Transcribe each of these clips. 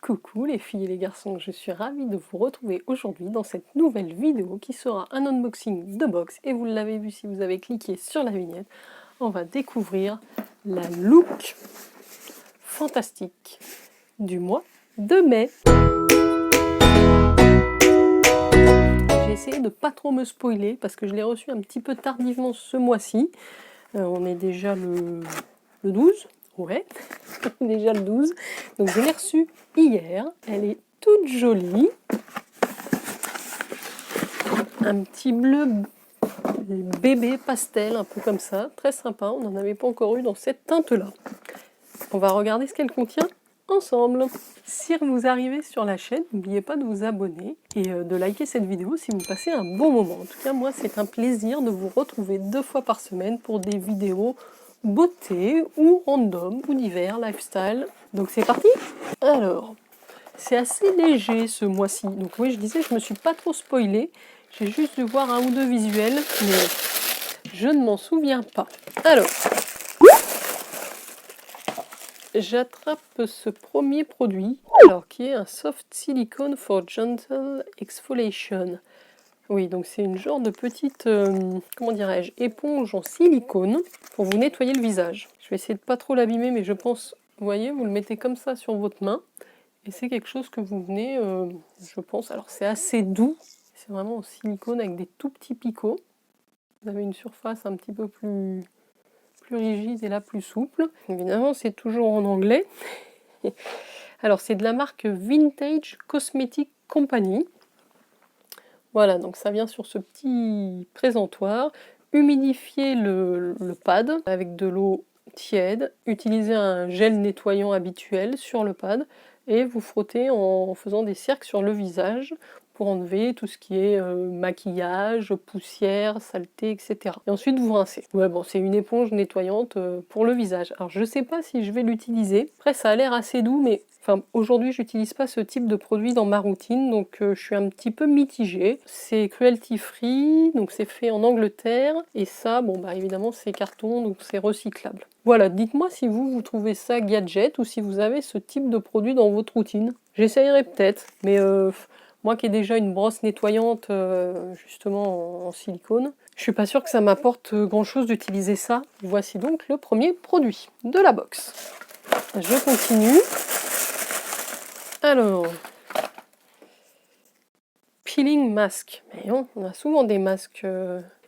Coucou les filles et les garçons, je suis ravie de vous retrouver aujourd'hui dans cette nouvelle vidéo qui sera un unboxing de box et vous l'avez vu si vous avez cliqué sur la vignette, on va découvrir la look fantastique du mois de mai. J'ai essayé de pas trop me spoiler parce que je l'ai reçu un petit peu tardivement ce mois-ci. On est déjà le 12, ouais, déjà le 12. Donc je l'ai reçue hier, elle est toute jolie. Un petit bleu bébé pastel, un peu comme ça, très sympa, on n'en avait pas encore eu dans cette teinte-là. On va regarder ce qu'elle contient ensemble. Si vous arrivez sur la chaîne, n'oubliez pas de vous abonner et de liker cette vidéo si vous passez un bon moment. En tout cas, moi, c'est un plaisir de vous retrouver 2 fois par semaine pour des vidéos beauté ou random ou divers, lifestyle. Donc c'est parti. Alors, c'est assez léger ce mois-ci. Donc oui, je disais, je me suis pas trop spoilée. J'ai juste dû voir un ou deux visuels, mais je ne m'en souviens pas. Alors, j'attrape ce premier produit, alors qui est un soft silicone for gentle exfoliation. Oui, donc c'est une genre de petite, comment dirais-je, éponge en silicone pour vous nettoyer le visage. Je vais essayer de pas trop l'abîmer, mais je pense, vous voyez, vous le mettez comme ça sur votre main. Et c'est quelque chose que vous venez, je pense, alors c'est assez doux, c'est vraiment en silicone avec des tout petits picots. Vous avez une surface un petit peu plus rigide et là plus souple. Évidemment, c'est toujours en anglais. Alors c'est de la marque Vintage Cosmetic Company. Voilà, donc ça vient sur ce petit présentoir. Humidifiez le pad avec de l'eau tiède. Utilisez un gel nettoyant habituel sur le pad. Et vous frottez en faisant des cercles sur le visage pour enlever tout ce qui est maquillage, poussière, saleté, etc. Et ensuite vous rincez. Ouais, bon, c'est une éponge nettoyante pour le visage. Alors je sais pas si je vais l'utiliser. Après ça a l'air assez doux, mais enfin, aujourd'hui j'utilise pas ce type de produit dans ma routine, donc je suis un petit peu mitigée. C'est cruelty free, donc c'est fait en Angleterre, et ça, bon bah évidemment c'est carton, donc c'est recyclable. Voilà, dites-moi si vous trouvez ça gadget ou si vous avez ce type de produit dans votre routine. J'essayerai peut-être, mais moi qui ai déjà une brosse nettoyante justement en silicone, je suis pas sûre que ça m'apporte grand-chose d'utiliser ça. Voici donc le premier produit de la box. Je continue. Alors, peeling mask. Mais non, on a souvent des masques.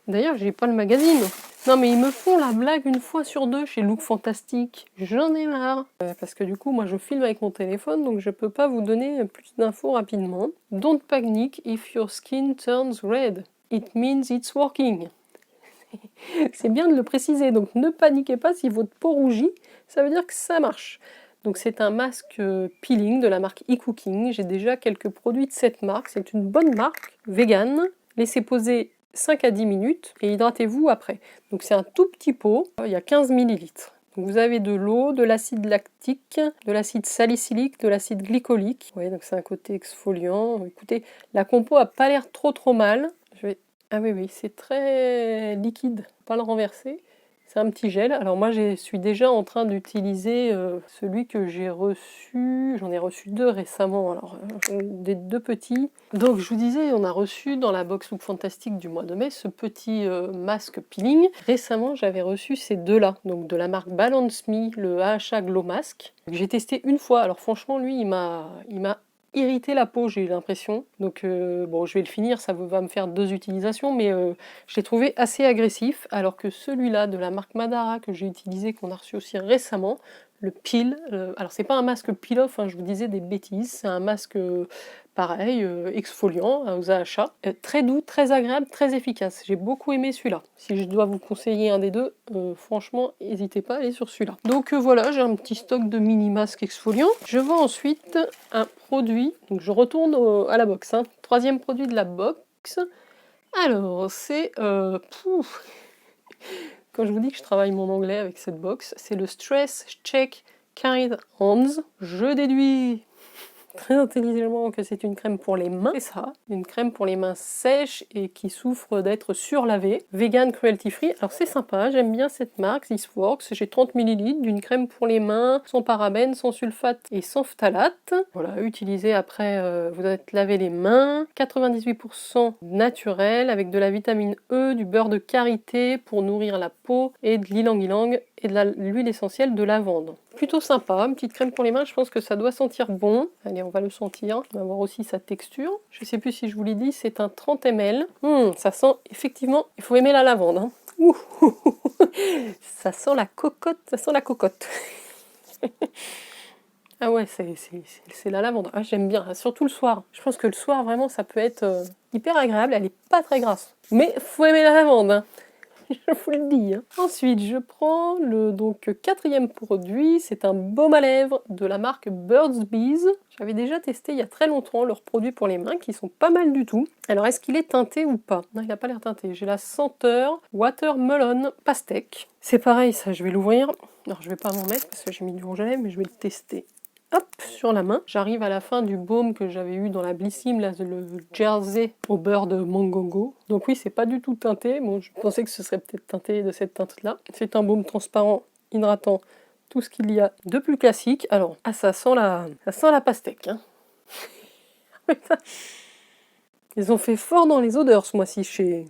D'ailleurs, j'ai pas le magazine. Non, mais ils me font la blague une fois sur deux chez Look Fantastique. J'en ai marre. Parce que du coup, moi, je filme avec mon téléphone, donc je peux pas vous donner plus d'infos rapidement. Don't panic if your skin turns red. It means it's working. C'est bien de le préciser, donc ne paniquez pas si votre peau rougit, ça veut dire que ça marche. Donc c'est un masque peeling de la marque eCooking. J'ai déjà quelques produits de cette marque. C'est une bonne marque, vegan. Laissez poser 5 à 10 minutes et hydratez-vous après. Donc c'est un tout petit pot, il y a 15 ml. Donc vous avez de l'eau, de l'acide lactique, de l'acide salicylique, de l'acide glycolique. Ouais, donc c'est un côté exfoliant. Écoutez, la compo a pas l'air trop mal. Ah oui, c'est très liquide, pas le renverser. C'est un petit gel. Alors moi, je suis déjà en train d'utiliser celui que j'ai reçu. J'en ai reçu 2 récemment, alors des 2 petits. Donc je vous disais, on a reçu dans la box Look Fantastique du mois de mai ce petit masque peeling. Récemment, j'avais reçu ces 2-là, donc de la marque Balance Me, le AHA Glow Mask. J'ai testé une fois. Alors franchement, lui, il m'a irriter la peau, j'ai eu l'impression. Donc bon, je vais le finir, ça va me faire 2 utilisations, mais je l'ai trouvé assez agressif, alors que celui-là de la marque Madara que j'ai utilisé, qu'on a reçu aussi récemment, le Peel, alors c'est pas un masque peel-off, hein, je vous disais des bêtises, c'est un masque pareil, exfoliant aux AHA, très doux, très agréable, très efficace. J'ai beaucoup aimé celui-là. Si je dois vous conseiller un des deux, franchement, n'hésitez pas à aller sur celui-là. Donc voilà, j'ai un petit stock de mini masques exfoliants. Je vois ensuite un produit, donc je retourne à la box, hein. Troisième produit de la box. Alors, c'est... Quand je vous dis que je travaille mon anglais avec cette box, c'est le Stress Check Kind Hands. Je déduis très intelligemment que c'est une crème pour les mains. C'est ça, une crème pour les mains sèches et qui souffrent d'être surlavées. Vegan, cruelty free. Alors c'est sympa, j'aime bien cette marque, This Works. J'ai 30 ml d'une crème pour les mains, sans parabènes, sans sulfate et sans phtalate. Voilà, utilisée après vous êtes lavé les mains. 98% naturel avec de la vitamine E, du beurre de karité pour nourrir la peau et de l'ylang-ylang et de l'huile essentielle de lavande. Plutôt sympa, une petite crème pour les mains, je pense que ça doit sentir bon. Allez, on va le sentir, on va voir aussi sa texture. Je sais plus si je vous l'ai dit, c'est un 30 ml. Ça sent effectivement, il faut aimer la lavande. Hein. Ouh, ça sent la cocotte, ça sent la cocotte. Ah ouais, c'est la lavande. Ah, j'aime bien, surtout le soir. Je pense que le soir, vraiment, ça peut être hyper agréable. Elle est pas très grasse. Mais faut aimer la lavande, hein. Je vous le dis. Hein. Ensuite, je prends le quatrième produit. C'est un baume à lèvres de la marque Burt's Bees. J'avais déjà testé il y a très longtemps leurs produits pour les mains qui sont pas mal du tout. Alors, est-ce qu'il est teinté ou pas? Non, il n'a pas l'air teinté. J'ai la senteur Watermelon Pastèque. C'est pareil, ça, je vais l'ouvrir. Alors, je vais pas m'en mettre parce que j'ai mis du rouge à lèvres, mais je vais le tester. Hop, sur la main. J'arrive à la fin du baume que j'avais eu dans la Blissim, là, le Jersey au beurre de mangongo. Donc oui, c'est pas du tout teinté. Bon, je pensais que ce serait peut-être teinté de cette teinte-là. C'est un baume transparent, hydratant, tout ce qu'il y a de plus classique. Alors, ça sent la pastèque. Hein. Ils ont fait fort dans les odeurs ce mois-ci.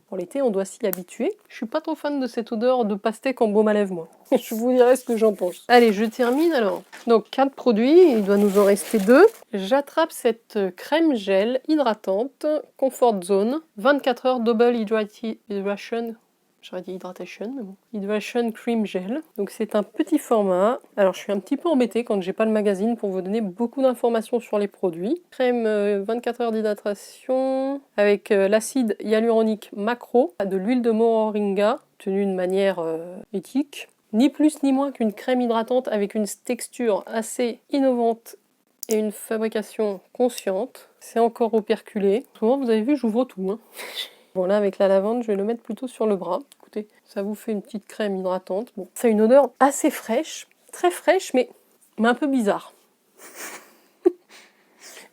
Pour l'été, on doit s'y habituer. Je suis pas trop fan de cette odeur de pastèque en baume à lèvres, moi. Je vous dirai ce que j'en pense. Allez, je termine alors. Donc, 4 produits, il doit nous en rester 2. J'attrape cette crème gel hydratante Comfort Zone 24 heures Double Hydration. J'aurais dit Hydration, mais bon. Hydration Cream Gel. Donc c'est un petit format. Alors je suis un petit peu embêtée quand j'ai pas le magazine pour vous donner beaucoup d'informations sur les produits. Crème 24 heures d'hydratation avec l'acide hyaluronique macro, de l'huile de moringa, tenue de manière éthique. Ni plus ni moins qu'une crème hydratante avec une texture assez innovante et une fabrication consciente. C'est encore operculé. Souvent vous avez vu, j'ouvre tout. Hein. Bon là avec la lavande, je vais le mettre plutôt sur le bras. Écoutez, ça vous fait une petite crème hydratante. Bon, ça a une odeur assez fraîche, très fraîche, mais un peu bizarre.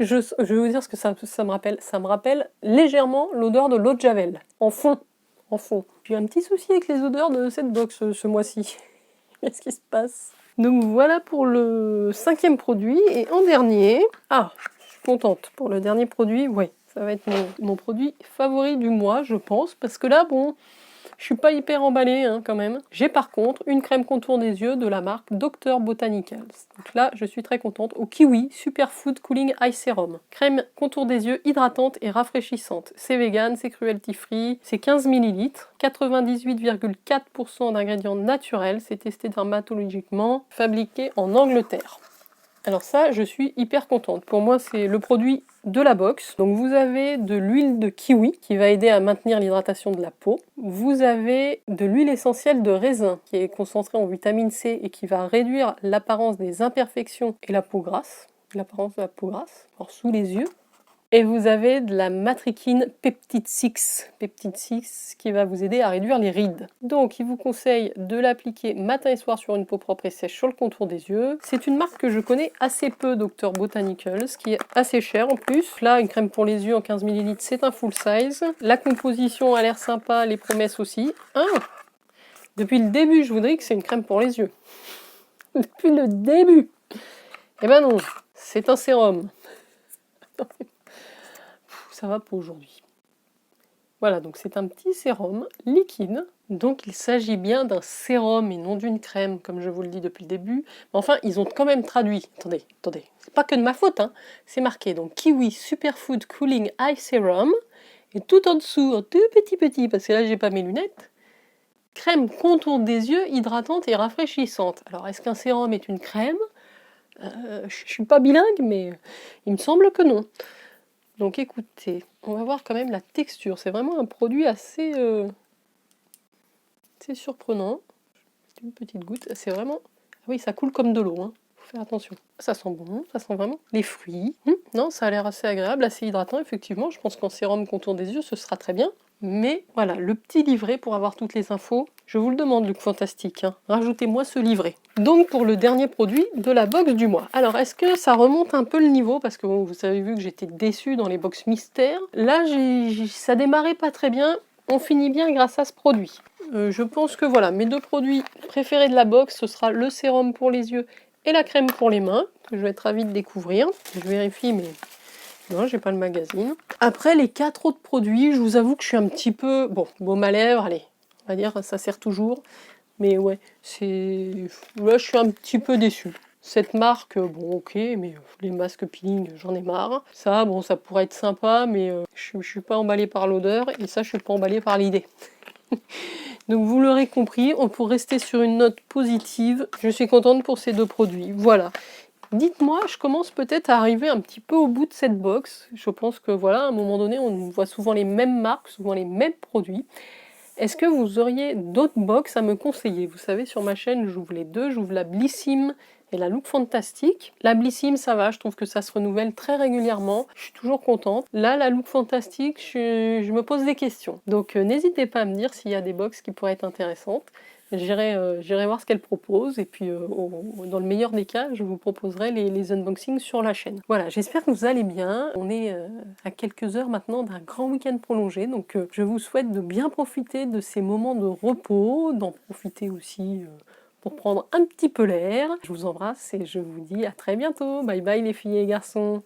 Je vais vous dire ce que ça me rappelle. Ça me rappelle légèrement l'odeur de l'eau de Javel, en fond. J'ai un petit souci avec les odeurs de cette box ce mois-ci. Qu'est-ce qui se passe? Donc voilà pour le 5e produit. Et en dernier... Ah, je suis contente. Pour le dernier produit, ouais. Ça va être mon produit favori du mois, je pense. Parce que là, bon, je suis pas hyper emballée hein, quand même. J'ai par contre une crème contour des yeux de la marque Dr. Botanicals. Donc là, je suis très contente. Au kiwi, Superfood Cooling Eye Serum. Crème contour des yeux hydratante et rafraîchissante. C'est vegan, c'est cruelty free, c'est 15 ml. 98,4% d'ingrédients naturels. C'est testé dermatologiquement. Fabriqué en Angleterre. Alors ça, je suis hyper contente. Pour moi, c'est le produit de la box. Donc vous avez de l'huile de kiwi qui va aider à maintenir l'hydratation de la peau. Vous avez de l'huile essentielle de raisin qui est concentrée en vitamine C et qui va réduire l'apparence des imperfections et la peau grasse. L'apparence de la peau grasse, alors sous les yeux. Et vous avez de la matrikine Peptide 6. Peptide 6 qui va vous aider à réduire les rides. Donc, il vous conseille de l'appliquer matin et soir sur une peau propre et sèche sur le contour des yeux. C'est une marque que je connais assez peu, Dr. Botanicals, qui est assez chère en plus. Là, une crème pour les yeux en 15 ml, c'est un full size. La composition a l'air sympa, les promesses aussi. Ah, depuis le début, je vous dis que c'est une crème pour les yeux. Depuis le début. Eh ben non, c'est un sérum. Ça va pour aujourd'hui. Voilà, donc c'est un petit sérum liquide. Donc il s'agit bien d'un sérum et non d'une crème, comme je vous le dis depuis le début. Mais enfin, ils ont quand même traduit. Attendez, c'est pas que de ma faute, hein. C'est marqué donc Kiwi Superfood Cooling Eye Serum. Et tout en dessous, en tout petit, parce que là j'ai pas mes lunettes, crème contour des yeux hydratante et rafraîchissante. Alors est-ce qu'un sérum est une crème? Je suis pas bilingue, mais il me semble que non. Donc écoutez, on va voir quand même la texture. C'est vraiment un produit assez surprenant. C'est une petite goutte. C'est vraiment... Ah oui, ça coule comme de l'eau. Hein. Faut faire attention. Ça sent bon, ça sent vraiment les fruits. Non, ça a l'air assez agréable, assez hydratant, effectivement. Je pense qu'en sérum contour des yeux, ce sera très bien. Mais voilà, le petit livret pour avoir toutes les infos. Je vous le demande, Look Fantastique, hein. Rajoutez-moi ce livret. Donc pour le dernier produit de la box du mois. Alors est-ce que ça remonte un peu le niveau? Parce que bon, vous avez vu que j'étais déçue dans les box mystères. Là, ça démarrait pas très bien. On finit bien grâce à ce produit. Je pense que voilà, mes deux produits préférés de la box, ce sera le sérum pour les yeux et la crème pour les mains, que je vais être ravie de découvrir. Je vérifie, mais non, j'ai pas le magazine. Après, les 4 autres produits, je vous avoue que je suis un petit peu... Bon, baume à lèvres, allez, on va dire, ça sert toujours. Mais ouais, là, je suis un petit peu déçue. Cette marque, bon, ok, mais les masques peeling, j'en ai marre. Ça, bon, ça pourrait être sympa, mais je suis pas emballée par l'odeur, et ça, je suis pas emballée par l'idée. Donc vous l'aurez compris, on peut rester sur une note positive. Je suis contente pour ces deux produits, voilà. Dites-moi, je commence peut-être à arriver un petit peu au bout de cette box. Je pense que voilà, à un moment donné, on voit souvent les mêmes marques, souvent les mêmes produits. Est-ce que vous auriez d'autres box à me conseiller? Vous savez, sur ma chaîne, j'ouvre les deux. J'ouvre la Blissim et la Look Fantastique. La Blissim, ça va, je trouve que ça se renouvelle très régulièrement. Je suis toujours contente. Là, la Look Fantastique, je me pose des questions. Donc, n'hésitez pas à me dire s'il y a des box qui pourraient être intéressantes. J'irai voir ce qu'elle propose et puis dans le meilleur des cas, je vous proposerai les unboxings sur la chaîne. Voilà, j'espère que vous allez bien. On est à quelques heures maintenant d'un grand week-end prolongé, donc je vous souhaite de bien profiter de ces moments de repos, d'en profiter aussi pour prendre un petit peu l'air. Je vous embrasse et je vous dis à très bientôt. Bye bye les filles et garçons.